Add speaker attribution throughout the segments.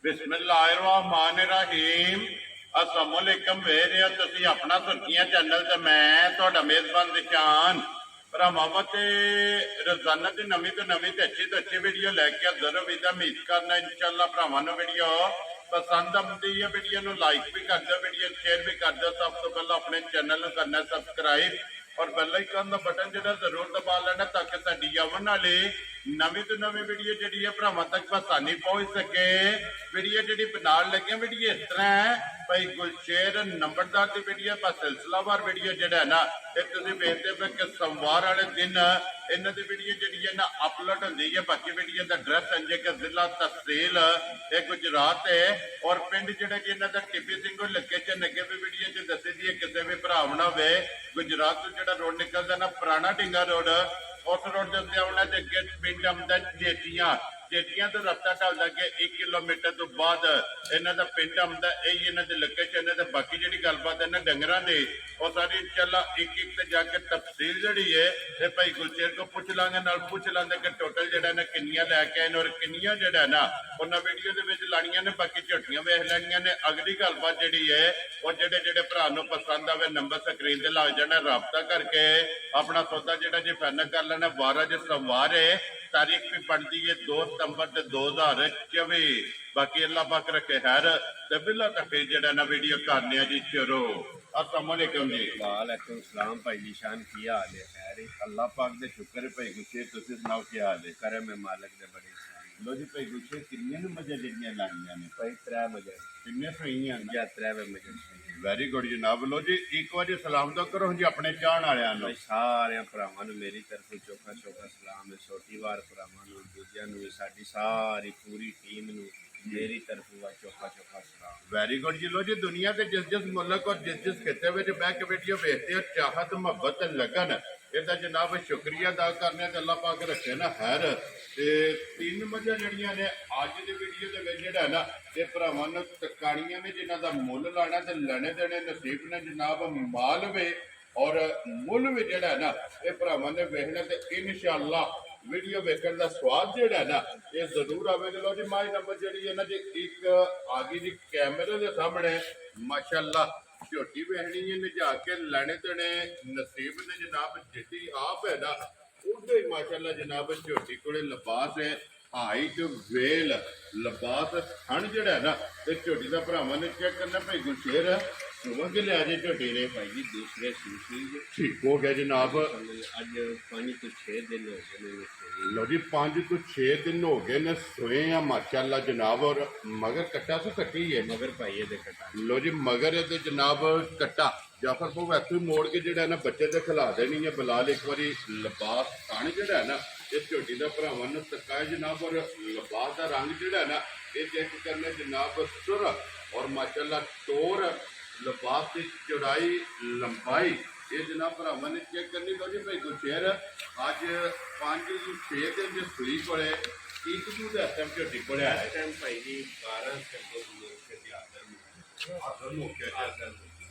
Speaker 1: बिस्मिल्लाहिर्रहमानिर्रहीम अस्सलाम वालेकुम ਵੇਰਿਆ ਤੁਸੀਂ ਆਪਣਾ ਸੁਰਖੀਆਂ ਚੈਨਲ ਤੇ ਮੈਂ ਤੁਹਾਡਾ ਮੇਜ਼ਬਾਨ ਨਿਸ਼ਾਨ ਭਰਾਵਾਂ ਤੇ ਰੋਜ਼ਾਨਾ ਦੀ ਨਵੀਂ ਤੋਂ ਅੱਛੀ ਵੀਡੀਓ ਲੈ ਕੇ ਹਾਜ਼ਰ ਹਾਂ। ਉਮੀਦ ਕਰਨਾ ਇਨਸ਼ਾਅੱਲਾ ਭਰਾਵਾਂ ਨੂੰ ਵੀਡੀਓ ਪਸੰਦ ਆਉਂਦੀ ਹੈ। ਵੀਡੀਓ ਨੂੰ ਲਾਈਕ ਵੀ ਕਰ ਦਿਓ, ਵੀਡੀਓ ਸ਼ੇਅਰ ਵੀ ਕਰ ਦਿਓ। ਸਭ ਤੋਂ ਪਹਿਲਾਂ ਆਪਣੇ ਚੈਨਲ ਨੂੰ ਕਰਨਾ ਸਬਸਕ੍ਰਾਈਬ और बेल आइकन का बटन जो जरूर दबा लेना ताकि साडी आवन वाली नवीं तो नवीं वीडियो जी है भरावां तक आसानी पहुंच सके। वीडियो जी बनाने लगे वीडियो इस तरह है भाई गुलशेर नंबरदार की वीडियो बस सिलसिलावार वीडियो जो है ना ये तुम वेखते पे कि सोमवार वाले दिन इन्हों की वीडियो जी है ना अपलोड होती है। बाकी वीडियो का एड्रैस है कि जिला तहसील ये गुजरात है और पिंड जो इन्हों का टिब्बी सिंह लोकेशन अगे भी वीडियो च दसी दी है। किसी भी भरा ना हो गुजरात तो जो रोड निकलता ना पुराना ढिंगा रोड उस रोड के उत्ते आना अगे पिंड आंदा जेटियां जेटियां तो रस्ता ढलदा कि 1 किलोमीटर तो बाद इन्हों का पिंड आंदा यही इन्हों की लोकेशन है। बाकी जी गलबात है डंगर की और सारी इंशाअल्लाह एक एक जाके तफसील जी है ये भाई गुलशेर को पूछ लांगे नाल पूछ लांगे कि टोटल जो ना किनियां लैके आए और किनियां जो ना उन्होंने वीडियो लानिया ने बाकी झोटियां वेख लैनिया ने। अगली गलबात जी है और जेडे भरा पसंद आवे नंबर स्क्रीन से लग जाना रबता करके अपना सौदा जो जी फाइनल कर लेना। 12 जो सोमवार है तारीख भी बनती है 2 सितंबर 2024। बाकी अल्लाह पाक रखे खैर ते बिल्ला तफीर जड़ा ना वीडियो करने जी शुरू। अस्सलाम वालेकुम जी।
Speaker 2: वालेकुम सलाम भाई निशान की हाल है? खैर अल्लाह पाक दे शुक्र है भाई गुलशेर तुसीं सुनाओ की हाल है? करम है मालिक दे बड़े
Speaker 1: लो जी भाई गुलशेर किन्ने मजे जड़ियां लाइयां ने
Speaker 2: भाई 3 मजे
Speaker 1: किन्ने सही
Speaker 2: या 3 मजे
Speaker 1: वेरी गुड जनाब। लो जी एक बार सलाम तो करो जी अपने चाहण वालियां नु
Speaker 2: सारे भरावां नु मेरी तरफ चोखा चोखा सलाम है। छोटी वार भरावां नु दूजियां नु साडी सारी पूरी टीम नु मेरी तरफ चोखा चोखा सलाम।
Speaker 1: वेरी गुड जी। लो जी दुनिया के जिस मुल्क और जिस खिते में बह के वीडियो वेखते हो चाहत मुहब्बत लगन इसका जनाब शुक्रिया अदा करने अल्लाह पाक रखे ना खैर। ते 3 मजा जड़ियां ने अज की वीडियो के जोड़ा ना ये भरावां नूं तकाणियां ने जिन्हां दा मुल लाना ते लेने देने नसीब ने जनाब माल वे और मुल भी जोड़ा ना ये भरावां ने वेखना ते इंशाअल्लाह वीडियो वेखण का स्वाद जोड़ा है ना ये जरूर आवेगा। लो जी माई नंबर जी है ना जी एक आ गई जी कैमरे के सामने माशाअल्लाह झोटी वेखनी है लिजा के लेने देने नसीब ने जनाब जिटी आप है ना उधर ही माशाअल्लाह जनाब झोटी को लिबास है हाइट वेल लिबास थन जड़ा है ना तो झोटी का भरावां ने चेक करना भाई गुलशेर सुबह के लिया जे झोटी ने
Speaker 2: भाई जी दूसरे सूसी
Speaker 1: ठीक हो गया जनाब।
Speaker 2: अज 5 तो 6 दिन हो गए।
Speaker 1: लो जी 5 तो 6 दिन हो गए ने सोए हैं माशाअल्लाह जनाब। और मगर कट्टा तो कट्टी है
Speaker 2: मगर भाई ये कट्टा
Speaker 1: लो जी मगर ये जनाब कट्टा जाफर भाव ऐसे मोड़ के जो है ना बच्चे तो खिला देनी है। बिलाल एक बार लिबास खाने जो है ना इस झोटी का भरावां ने तका है जनाब और लिबास का रंग जो है ना ये चेक करने जनाब सुर और माशाअल्लाह तोर लिबास की चौड़ाई लंबाई ये जनाब भरावां ने चेक करनी। लो जी भाई गुलशेर अज 5 तो 6 दिन जो सुई को एक दूध इस टाइम झोटी को
Speaker 2: भाई जी 12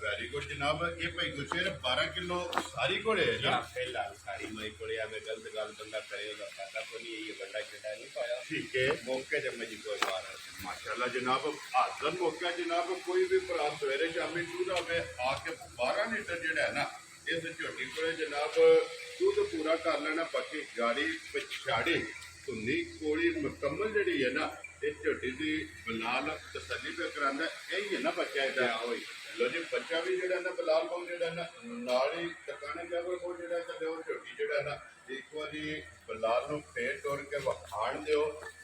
Speaker 1: वेरी गुड जनाब। ये भाई गुलशेर 12 किलो सारी घोड़े है ना
Speaker 2: फिलहाल सारी मई को गलत गल बंदा करेगा फायदा को नहीं ये बंदा खेड़ा नहीं पाया
Speaker 1: ठीक है
Speaker 2: मौके जब मजी कोई 12
Speaker 1: माशाअल्लाह जनाब हाजर मौका जनाब कोई भी भरा सवेरे शामी दूध आवे आके 12 लीटर जो है ना इस झोटी को जनाब दूध पूरा कर लेना। बाकी गाड़ी पिछाड़ी धुंधी कोड़ी मुकम्मल जी है ना इस झोटी की बिलाल तसली पे कराना यही है ना बच्चा इधर। लो जी बच्चा भी जो ना बिलाल को जो ना नाली टकाने जबर को जो झोटी जो ना एक बार बिलाल को फेर तोड़ के वखाण दो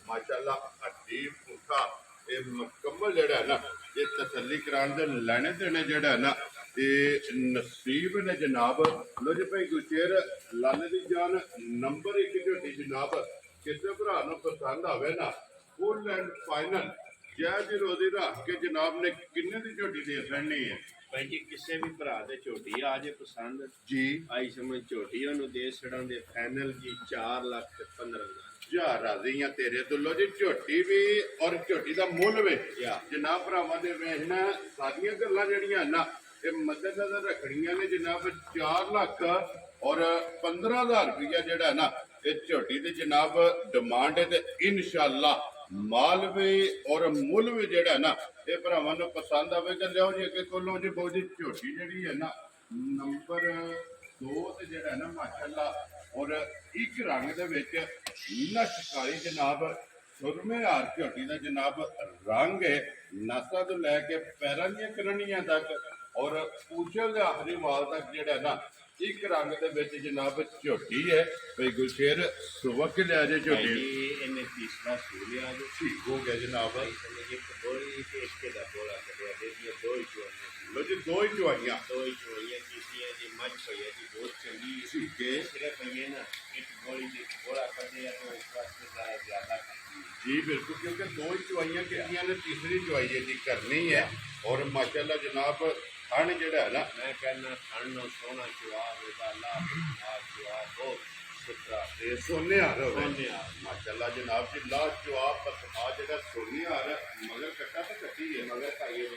Speaker 1: माशाअल्लाह हड्डी भूखा ये मुकम्मल जोड़ा है ना ये तसली कराने दे लेने देने जोड़ा है ना ये नसीब ने जनाब। लो जी भाई गुलशेर लाले दी जान नंबर 1 झोटी जनाब किसी भरा पसंद आवे ना फुल एंड फाइनल जायज रोजी रख के जनाब ने किन्ने दी झोटी दे छड़नी है
Speaker 2: भाई जी किसी भी भरा दे झोटी आ जे पसंद
Speaker 1: जी
Speaker 2: आई समझ झोटी ओनू दे छड़न दे फाइनल जी 4,15,000
Speaker 1: जा राजी हैं तेरे तो। लो जी झोटी भी और झोटी का मुल भी जनाब भरावां दे वेखना सारियां गल्लां जड़ियां ना ये मद्देनजर रखनियां ने जनाब 4 लाख और 15,000 रुपया जोड़ा ना ये झोटी की जनाब डिमांड है तो इंशाअल्लाह ਮਾਲ ਵੀ ਔਰ ਮੁੱਲ ਵੀ ਜਿਹੜਾ ਨਾ ਇਹ ਭਰਾਵਾਂ ਨੂੰ ਪਸੰਦ ਆਵੇਗਾ। ਲਿਆਓ ਜੀ ਅੱਗੇ ਕੋਲੋਂ ਜੀ ਬਹੁਤ ਜੀ ਝੋਟੀ ਜਿਹੜੀ ਹੈ ਨਾ ਨੰਬਰ 2 ਤੇ ਜਿਹੜਾ ਨਾ ਮਾਸ਼ਾਅੱਲਾ ਔਰ ਇੱਕ ਰੰਗ ਦੇ ਵਿੱਚ ਨਸ਼ਕਾਰੀ ਜਨਾਬ ਸੁਰਮੇ ਹਾਰ ਝੋਟੀ ਦਾ ਜਨਾਬ ਰੰਗ ਹੈ, ਨਸਾਂ ਤੋਂ ਲੈ ਕੇ ਪੈਰਾਂ ਦੀਆਂ ਕਰਨੀਆਂ ਤੱਕ ਔਰ ਪੂਛਲ ਦੇ ਆਖਰੀ ਵਾਲ ਤੱਕ ਜਿਹੜਾ ਨਾ ਇੱਕ ਰੰਗ ਦੇ ਵਿੱਚ ਜਨਾਬ ਝੋਟੀ ਹੈ। ਭਈ ਗੁਰਸ਼ੇਰ ਸੁਵਕ ਲਿਆ ਜੇ ਝੋਟੀ
Speaker 2: ਭਾਈ ਇਹਨੇ ਤੀਸਰਾ ਸੂ ਲਿਆ ਜੋ
Speaker 1: ਠੀਕ ਹੋ ਗਿਆ ਜਨਾਬ।
Speaker 2: ਇੱਕ ਬੋਲੀ ਤੇ ਇੱਕ ਦਾ ਬੋਲਾ ਕਰਿਆ ਦੇ ਦੀ ਦੋ ਹੀ ਚੋਈਆਂ
Speaker 1: ਲੋ ਜੀ ਦੋ ਹੀ ਚੁਆਈਆਂ
Speaker 2: ਕੀਤੀਆਂ ਜੀ ਮੱਝ ਪਈ ਹੈ ਜੀ ਬਹੁਤ ਚੰਗੀ
Speaker 1: ਠੀਕ ਹੈ
Speaker 2: ਸਿਰਫ ਇਹ ਨਾ ਇੱਕ ਗੋਲੀ ਦੇ ਬੋਲਾ ਕਰਦੇ ਆ ਤਾਂ ਇਸ ਵਾਸਤੇ ਜ਼ਿਆਦਾ ਖਾਤੀ
Speaker 1: ਜੀ ਬਿਲਕੁਲ, ਕਿਉਂਕਿ ਦੋ ਹੀ ਚੁਆਈਆਂ ਕੀਤੀਆਂ ਨੇ, ਤੀਸਰੀ ਚੁਆਈ ਇਹਦੀ ਕਰਨੀ ਹੈ ਔਰ ਮਾਸ਼ਾਅੱਲਾ ਜਨਾਬ ਥਣ ਜਿਹੜਾ ਹੈ ਨਾ
Speaker 2: ਮੈਂ ਕਹਿੰਦਾ ਥਣ ਨੂੰ ਸੋਹਣਾ ਚੁਆ ਹੋਵੇਗਾ ਲਾ ਚੁਆ ਬਹੁਤ ਸੁਥਰਾ
Speaker 1: ਤੇ ਸੋਨੇ ਹਾਰ ਹੋਵੇ
Speaker 2: ਸੋਨੇ ਹਾਰ।
Speaker 1: ਮਾਸ਼ਾਅੱਲਾ ਜਨਾਬ ਜੀ ਲਾ ਜਵਾਬ ਪਸਮਾ ਜਿਹੜਾ ਸੋਨੇ ਹਾਰ ਹੈ, ਮਗਰ ਕੱਟਾ ਤੇ ਕੱਟੀ ਹੈ
Speaker 2: ਮਗਰ ਭਾਈ ਉਹ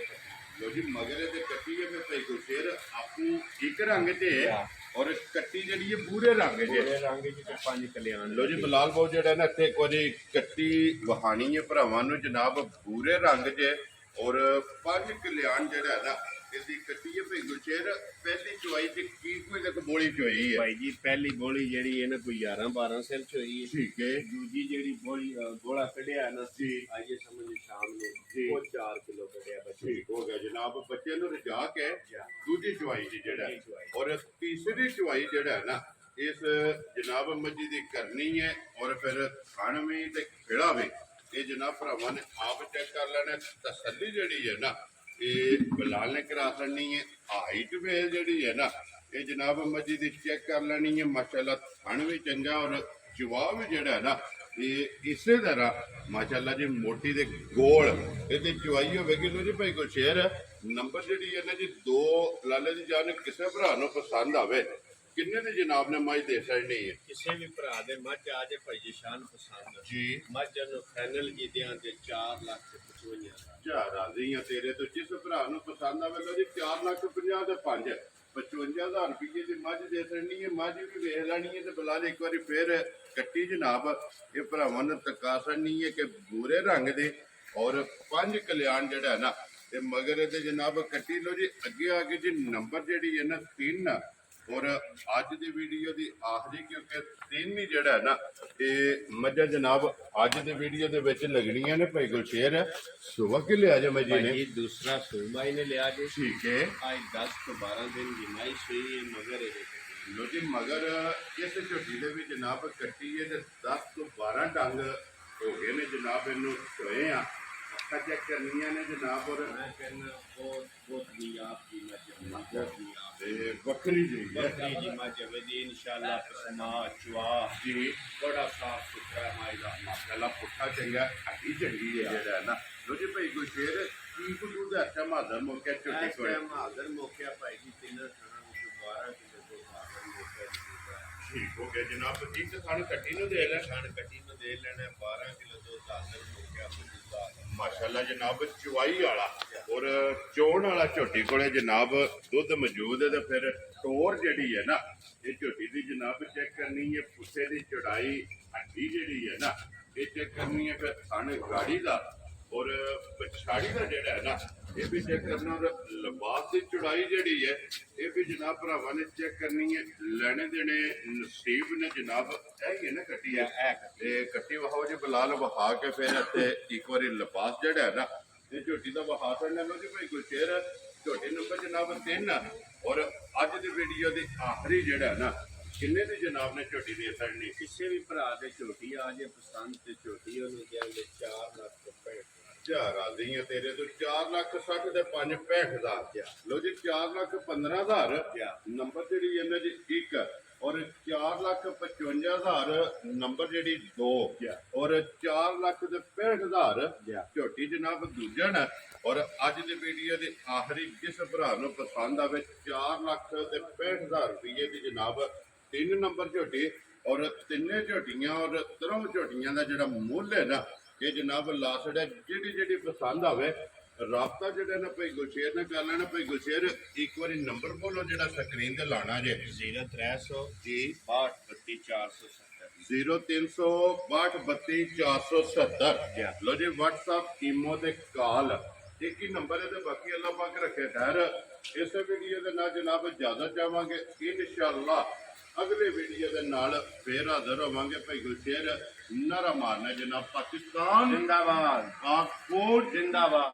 Speaker 1: ਲੋ ਜੀ ਮਗਰ ਇਹਦੇ ਕੱਟੀ ਹੈ। ਫਿਰ ਭਾਈ ਗੁਰਸ਼ੇਰ ਆਪੂ ਇੱਕ ਰੰਗ ਤੇ ਹੈ ਔਰ ਕੱਟੀ ਜਿਹੜੀ ਹੈ ਬੂਰੇ ਰੰਗ ਜੇ
Speaker 2: ਬੂਰੇ ਰੰਗ ਵਿੱਚ ਤੇ ਪੰਜ ਕਲਿਆਣ
Speaker 1: ਲੋ ਜੀ ਬਲਾਲ ਬਾਉ ਜਿਹੜਾ ਨਾ ਇੱਥੇ ਇੱਕ ਵਾਰੀ ਕੱਟੀ ਵਹਾਣੀ ਹੈ ਭਰਾਵਾਂ ਨੂੰ ਜਨਾਬ ਬੂਰੇ ਰੰਗ 'ਚ ਔਰ ਪੰਜ ਕਲਿਆਣ ਜਿਹੜਾ ਹੈ ਨਾ ਇਹਦੀ ਕੱਟੀ ਹੈ। ਭਈ ਗੁਰਸ਼ੇਰ ਪਹਿਲੀ ਚੁਆਈ 'ਚ ਕੀ ਕੋਈ ਤੱਕ ਬੋਲੀ ਚੁਆਈ ਹੈ
Speaker 2: ਭਾਈ ਜੀ ਪਹਿਲੀ ਬੋਲੀ ਜਿਹੜੀ ਹੈ ਨਾ ਕੋਈ 11-12 ਸਿਰ ਚ ਹੋਈ ਹੈ।
Speaker 1: ਠੀਕ ਹੈ
Speaker 2: ਦੂਜੀ ਜਿਹੜੀ ਬੋਲੀ ਗੋਲਾ ਕੱਢਿਆ ਨਾ
Speaker 1: ਜੀ
Speaker 2: ਆਈਏ ਸਮਝ ਸ਼ਾਮ
Speaker 1: ਜੀ।
Speaker 2: ਨੂੰ ਉਹ 4 ਕਿਲੋ ਕੱਢਿਆ ਬੱਚੇ
Speaker 1: ਠੀਕ ਹੋ ਗਿਆ ਜਨਾਬ। ਬੱਚੇ ਨੂੰ ਰਜਾ ਕੇ ਦੂਜੀ ਚੁਆਈ 'ਚ ਜਿਹੜਾ
Speaker 2: ਦੂਜੀ ਚੁਆਈ।
Speaker 1: ਔਰ ਤੀਸਰੀ ਚੁਆਈ ਜਿਹੜਾ ਹੈ ਨਾ ਇਸ ਜਨਾਬ ਮੱਜੀ ਦੀ ਕਰਨੀ ਹੈ ਔਰ ਫਿਰ ਖਾਣ ਵੀ ਤੇ ਖੇੜਾ ਵੀ ਇਹ ਜਨਾਬ ਭਰਾਵਾਂ ਨੇ ਆਪ ਚੈੱਕ ਕਰ ਲੈਣਾ। ਤਸੱਲੀ ਜਿਹੜੀ ਹੈ ਨਾ ਇਹ ਬਲਾਲ ਨੇ ਕਰਾ ਲੈਣੀ ਹੈ। ਹਾਈਟ ਵੀ ਜਿਹੜੀ ਹੈ ਨਾ ਇਹ ਜਨਾਬ ਮੱਜੀ ਦੀ ਚੈੱਕ ਕਰ ਲੈਣੀ ਹੈ। ਮਾਸ਼ਾਅੱਲਾ ਥਣ ਵੀ ਚੰਗਾ ਔਰ ਜਵਾਬ ਵੀ ਜਿਹੜਾ ਹੈ ਨਾ ਇਹ ਇਸੇ ਤਰ੍ਹਾਂ ਮਾਸ਼ਾਅੱਲਾ ਜੀ ਮੋਟੀ ਦੇ ਗੋਲ ਇਹਦੀ ਚੁਆਈ ਹੋਵੇਗੀ। ਲੋ ਜੀ ਭਾਈ ਗੁਰਸ਼ੇਰ ਨੰਬਰ ਜਿਹੜੀ ਹੈ ਨਾ ਜੀ 2 ਲਾਲੇ ਦੀ ਜਾਨ ਕਿਸੇ ਭਰਾ ਨੂੰ ਪਸੰਦ ਆਵੇ ਕਿੰਨੇ ਦੀ ਜਨਾਬ ਨੇ ਮੱਝ ਦੇ ਛੱਡਣੀ ਹੈ
Speaker 2: ਕਿਸੇ ਵੀ ਭਰਾ ਦੇ ਮੱਝ ਆ ਜੇ ਭਾਈ ਜੀ ਸ਼ਾਨ ਪਸੰਦ
Speaker 1: ਜੀ।
Speaker 2: ਮੱਝ ਨੂੰ ਫਾਈਨਲ ਜੀ ਦਿਆਂ ਤੇ 4,55,000
Speaker 1: ਜਾ ਰਾਜ਼ੀ ਆ ਤੇਰੇ ਤੋਂ ਜਿਸ ਭਰਾ ਨੂੰ ਪਸੰਦ ਆਵੇ ਲੋ ਜੀ 4,50,000 ਦੇ 5 55,000 ਰੁਪਏ ਦੀ ਮੱਝ ਦੇ ਛੱਡਣੀ ਹੈ। ਮੱਝ ਵੀ ਵੇਖ ਲੈਣੀ ਹੈ ਤੇ ਬਲਾਲ ਇੱਕ ਵਾਰੀ ਫੇਰ ਕੱਟੀ ਜਨਾਬ ਇਹ ਭਰਾਵਾਂ ਨੂੰ ਤਕਾ ਛੱਡਣੀ ਹੈ ਕਿ ਬੂਰੇ ਰੰਗ ਦੇ ਔਰ ਪੰਜ ਕਲਿਆਣ ਜਿਹੜਾ ਹੈ ਨਾ ਤੇ ਮਗਰ ਇਹਦੇ ਜਨਾਬ ਕੱਟੀ ਲੋ ਜੀ। ਅੱਗੇ ਆ ਕੇ ਜੀ ਨੰਬਰ ਜਿਹੜੀ ਹੈ ਨਾ 3 ਔਰ ਅੱਜ ਦੀ ਵੀਡੀਓ ਦੀ ਆਖਰੀ ਕਿਉਂਕਿ 3 ਹੀ ਜਿਹੜਾ ਹੈ ਨਾ ਇਹ ਮੱਝਾਂ ਜਨਾਬ ਅੱਜ ਦੀ ਵੀਡੀਓ ਦੇ ਵਿੱਚ ਲੱਗਣੀਆਂ ਨੇ। ਭਾਈ ਗੁਰਸ਼ੇਰ ਸੁਬਹ ਕਿ ਲਿਆ ਜਾ ਮੱਝੀ
Speaker 2: ਭਾਈ
Speaker 1: ਨੇ
Speaker 2: ਜੀ ਦੂਸਰਾ ਸੂਮਾਈ ਨੇ ਲਿਆ ਜੇ
Speaker 1: ਠੀਕ ਹੈ
Speaker 2: ਅੱਜ 10 ਤੋਂ 12 ਦਿਨ ਦੀ ਮਾਈ ਸੂਈ ਹੈ ਮਗਰ ਇਹਦੇ ਤੇ
Speaker 1: ਲੋ ਜੀ ਮਗਰ ਇਸ ਝੋਟੀ ਦੇ ਵਿੱਚ ਜਨਾਬ ਕੱਟੀ ਹੈ ਤੇ 10 ਤੋਂ 12 ਡੰਗ ਹੋ ਗਏ ਨੇ ਜਨਾਬ ਇਹਨੂੰ ਹੋਏ ਆ ਅੱਖਾਂ ਚੈੱਕ ਕਰਨੀਆਂ ਨੇ ਜਨਾਬ ਔਰ
Speaker 2: ਮੈਂ ਕਹਿੰਦਾ ਬਹੁਤ ਦੀ ਆਪ ਦੀ ਮੱਝ ਬਹੁਤ ਦੀ ਆਪ
Speaker 1: ਤੇ ਵੱਖਰੀ ਜੀ ਹੈ
Speaker 2: ਬੱਕਰੀ ਦੀ ਮੱਝ ਵਧੀ ਇਨਸ਼ਾਅੱਲਾ ਪਸਮਾ ਚੁਆ
Speaker 1: ਜੀ
Speaker 2: ਬੜਾ ਸਾਫ ਸੁਥਰਾ ਮਾਈ ਦਾ
Speaker 1: ਮਾਸ਼ਾਅੱਲਾ ਪੁੱਠਾ ਚੰਗਾ ਅੱਡੀ ਚੰਗੀ ਹੈ ਜਿਹੜਾ ਹੈ ਨਾ ਲੋ ਜੀ ਭਾਈ ਗੁਰਸ਼ੇਰ ਕੀ ਕੁ ਦਾ ਅੱਛਾ ਮਾਦਰ ਮੌਕੇ ਝੋਟੀ
Speaker 2: ਇਸ
Speaker 1: ਕੋਲ
Speaker 2: ਟਾਈਮ ਹਾਜ਼ਰ ਮੌਕਿਆ ਭਾਈ ਜੀ ਤਿੰਨ ਥਾਣਾ ਵਿੱਚ 12 ਕਿਲੋ ਤੋਂ ਹਾਜ਼ਰ ਮੌਕਿਆ ਜੀ
Speaker 1: ਠੀਕ ਹੋ ਗਿਆ ਜਨਾਬ। ਇੱਕ ਸਾਨੂੰ ਕੱਟੀ ਨੂੰ ਦੇ ਲੈ
Speaker 2: ਖਾਣ ਕੱਟੀ ਨੂੰ ਦੇ ਲੈਣਾ 12 ਕਿਲੋ ਤੋਂ ਹਾਜ਼ਰ ਮੌਕਿਆ ਬੁੱਧਾ
Speaker 1: ਮਾਸ਼ਾਅੱਲਾ ਜਨਾਬ ਚੁਆਈ ਵਾਲਾ ਔਰ ਚੋਣ ਵਾਲਾ ਝੋਟੀ ਕੋਲੇ ਜਨਾਬ ਦੁੱਧ ਮੌਜੂਦ ਹੈ ਤੇ ਫਿਰ ਟੋਰ ਜਿਹੜੀ ਹੈ ਨਾ ਇਹ ਝੋਟੀ ਦੀ ਜਨਾਬ ਚੈੱਕ ਕਰਨੀ ਹੈ। ਪੁੱਠੇ ਦੀ ਚੜਾਈ ਹੱਡੀ ਜਿਹੜੀ ਹੈ ਨਾ ਇਹ ਚੈੱਕ ਕਰਨੀ ਹੈ। ਫਿਰ ਥਣ ਗਾੜੀ ਦਾ ਔਰ ਪਛਾੜੀ ਦਾ ਜਿਹੜਾ ਹੈ ਨਾ ਇਹ ਵੀ ਚੈੱਕ ਕਰਨਾ ਔਰ ਲਿਬਾਸ ਦੀ ਚੜਾਈ ਜਿਹੜੀ ਹੈ ਇਹ ਵੀ ਜਨਾਬ ਭਰਾਵਾਂ ਨੇ ਚੈੱਕ ਕਰਨੀ ਹੈ। ਲੈਣੇ ਦੇਣੇ ਨਸੀਬ ਨੇ ਜਨਾਬ ਇਹ ਹੀ ਹੈ ਨਾ ਕੱਟੀ ਹੈ ਤੇ ਕੱਟੀ ਵਹਾਓ ਜੇ ਬਲਾਲ ਵਹਾ ਕੇ ਫਿਰ ਇੱਥੇ ਇੱਕ ਵਾਰੀ ਲਿਬਾਸ ਜਿਹੜਾ ਹੈ ਨਾ ਇਹ ਝੋਟੀ ਦਾ ਵਹਾ ਕਰਨਾ ਲੋ ਜੀ ਭਾਈ ਗੁਰਸ਼ੇਰ ਝੋਟੀ ਨੰਬਰ ਜਨਾਬ 3 ਔਰ ਅੱਜ ਦੀ ਵੀਡੀਓ ਦੀ ਆਖਰੀ ਜਿਹੜਾ ਹੈ ਨਾ ਕਿੰਨੇ ਦੀ ਜਨਾਬ ਨੇ ਝੋਟੀ ਦੇ ਛੱਡਣੀ
Speaker 2: ਕਿਸੇ ਵੀ ਭਰਾ ਦੇ ਝੋਟੀ ਆ ਜੇ ਪਸੰਦ ਤੇ ਝੋਟੀ ਉਹਨੂੰ ਦੇਣਗੇ 4 ਲੱਖ ਰੁਪਏ
Speaker 1: ਚਾਰ ਆਦੀ ਆ ਤੇਰੇ ਤੋਂ 4,60,000 ਤੇ 5,65,000 ਲੋ ਜੀ 4,15,000 ਨੰਬਰ ਜਿਹੜੀ ਇਹਨਾਂ ਦੀ 1 ਔਰ 4,55,000 ਨੰਬਰ ਜਿਹੜੀ 2 ਔਰ 4,65,000 ਝੋਟੀ ਜਨਾਬ ਦੂਜਾ ਨਾ ਔਰ ਅੱਜ ਦੀ ਵੀਡੀਓ ਦੇ ਆਖਰੀ ਜਿਸ ਭਰਾ ਨੂੰ ਪਸੰਦ ਆਵੇ 4,65,000 ਰੁਪਏ ਦੀ ਜਨਾਬ 3 ਨੰਬਰ ਝੋਟੀ ਔਰ ਤਿੰਨੇ ਝੋਟੀਆਂ ਔਰ ਤਰੋਂ ਝੋਟੀਆਂ ਦਾ ਜਿਹੜਾ ਮੁੱਲ ਹੈ ਨਾ ਇਹ ਜਨਾਬ ਲਾਸਟ ਹੈ। ਜਿਹੜੀ ਪਸੰਦ ਆਵੇ ਰਾਬਤਾ ਜਿਹੜਾ ਨਾ ਭਾਈ ਗੁਰਸ਼ੇਰ ਨਾਲ ਕਰ ਲੈਣਾ। ਭਾਈ ਗੁਰਸ਼ੇਰ ਇੱਕ ਵਾਰੀ ਨੰਬਰ ਬੋਲੋ ਜਿਹੜਾ ਸਕਰੀਨ ਤੇ ਲਾਣਾ ਜੇ
Speaker 2: 0300
Speaker 1: ਜੀ
Speaker 2: 62 32 470
Speaker 1: 0362323470 ਲੋ ਜੀ WhatsApp ਈਮੋ ਤੇ ਕਾਲ ਇੱਕ ਹੀ ਨੰਬਰ ਹੈ ਤੇ ਬਾਕੀ ਅੱਲਾਹ ਪਾਕ ਰੱਖੇ ਖੈਰ। ਇਸੇ ਵੀਡੀਓ ਦੇ ਨਾਲ ਜਨਾਬ ਜ਼ਿਆਦਾ ਚਾਹਾਂਗੇ ਇਨਸ਼ਾਅੱਲਾ ਅਗਲੇ ਵੀਡੀਓ ਦੇ ਨਾਲ ਫੇਰ ਹਾਜ਼ਰ ਹੋਵਾਂਗੇ। ਭਾਈ ਗੁਲਸ਼ੇਰ ਨਾਰਾ ਮਾਰਨਾ ਜਨਾਬ ਪਾਕਿਸਤਾਨ
Speaker 2: जिंदाबाद
Speaker 1: ਪਾਕ ਫੂਡ
Speaker 2: जिंदाबाद।